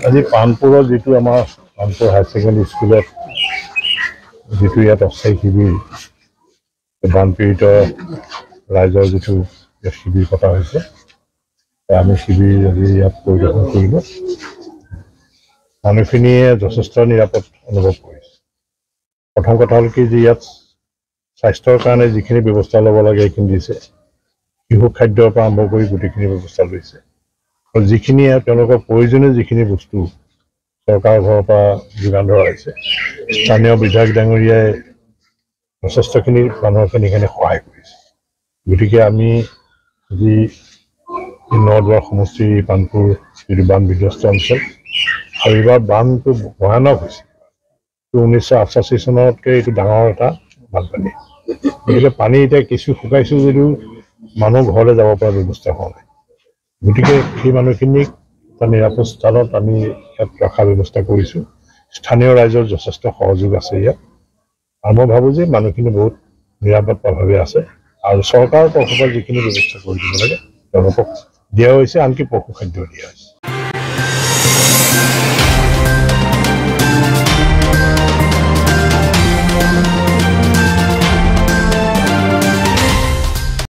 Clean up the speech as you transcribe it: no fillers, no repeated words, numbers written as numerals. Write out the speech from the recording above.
আজি পানপুৰৰ যিটো আমাৰ পানপুৰ হায়াৰ ছেকেণ্ডেৰী স্কুলত যিটো ইয়াত অস্থায়ী শিবিৰ বানপীড়িত ৰাইজৰ যিটো শিবিৰ পতা হৈছে আমি শিবিৰ আজি ইয়াত পৰিদৰ্শন কৰিলোঁ মানুহখিনিয়ে যথেষ্ট নিৰাপদ অনুভৱ কৰিছে প্ৰথম কথা হ'ল কি যে ইয়াত স্বাস্থ্যৰ কাৰণে যিখিনি ব্যৱস্থা ল'ব লাগে সেইখিনি দিছে শিশু খাদ্যৰ পৰা আৰম্ভ কৰি গোটেইখিনি ব্যৱস্থা লৈছে আৰু যিখিনি তেওঁলোকৰ প্ৰয়োজনীয় যিখিনি বস্তু চৰকাৰৰ ঘৰৰ পৰা যোগান ধৰা হৈছে স্থানীয় বিধায়ক ডাঙৰীয়াই যথেষ্টখিনি মানুহখিনিক সহায় কৰিছে গতিকে আমি যি নদুৱাৰ সমষ্টিৰ পানপুৰ যিটো বান বিধ্বস্ত অঞ্চল আৰু এইবাৰ বানটো ভয়ানক হৈছে 1988 চনতকৈ এইটো ডাঙৰ এটা বানপানী গতিকে পানী এতিয়া কিছু শুকাইছো যদিও মানুহ ঘৰলৈ যাব পৰা ব্যৱস্থা হোৱা নাই গতিকে সেই মানুহখিনিক এটা নিৰাপদ স্থানত আমি ইয়াত ৰখাৰ ব্যৱস্থা কৰিছোঁ স্থানীয় ৰাইজৰ যথেষ্ট সহযোগ আছে ইয়াত আৰু মই ভাবোঁ যে মানুহখিনি বহুত নিৰাপদভাৱে আছে আৰু চৰকাৰৰ তৰফৰ পৰা যিখিনি ব্যৱস্থা কৰি দিব লাগে তেওঁলোকক দিয়া হৈছে আনকি পশু খাদ্য দিয়া হৈছে